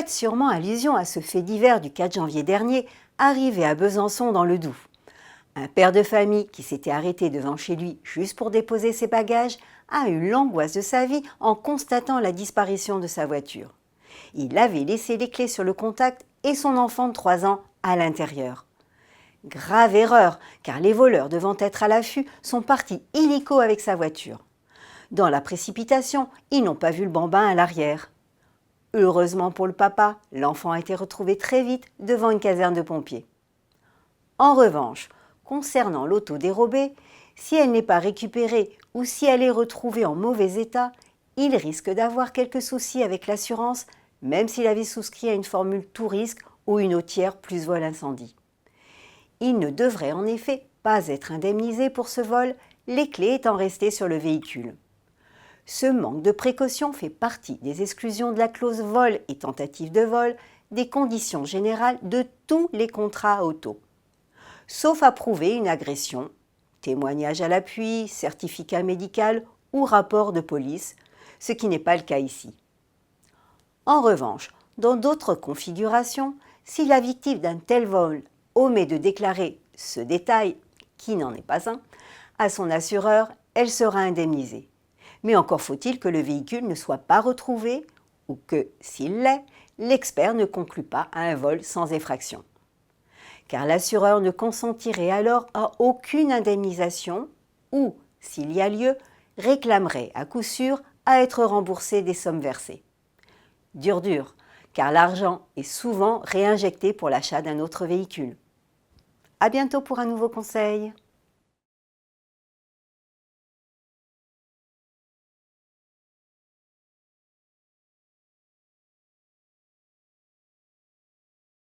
faites sûrement allusion à ce fait divers du 4 janvier dernier, arrivé à Besançon dans le Doubs. Un père de famille qui s'était arrêté devant chez lui juste pour déposer ses bagages a eu l'angoisse de sa vie en constatant la disparition de sa voiture. Il avait laissé les clés sur le contact et son enfant de 3 ans à l'intérieur. Grave erreur, car les voleurs devant être à l'affût sont partis illico avec sa voiture. Dans la précipitation, ils n'ont pas vu le bambin à l'arrière. Heureusement pour le papa, l'enfant a été retrouvé très vite devant une caserne de pompiers. En revanche, concernant l'auto dérobée, si elle n'est pas récupérée ou si elle est retrouvée en mauvais état, il risque d'avoir quelques soucis avec l'assurance, même s'il avait souscrit à une formule tout risque ou une autière plus vol incendie. Il ne devrait en effet pas être indemnisé pour ce vol, les clés étant restées sur le véhicule. Ce manque de précaution fait partie des exclusions de la clause vol et tentative de vol des conditions générales de tous les contrats auto. Sauf à prouver une agression, témoignage à l'appui, certificat médical ou rapport de police, ce qui n'est pas le cas ici. En revanche, dans d'autres configurations, si la victime d'un tel vol omet de déclarer ce détail, qui n'en est pas un, à son assureur, elle sera indemnisée. Mais encore faut-il que le véhicule ne soit pas retrouvé ou que, s'il l'est, l'expert ne conclue pas à un vol sans effraction. Car l'assureur ne consentirait alors à aucune indemnisation ou, s'il y a lieu, réclamerait à coup sûr à être remboursé des sommes versées. Dur, car l'argent est souvent réinjecté pour l'achat d'un autre véhicule. À bientôt pour un nouveau conseil.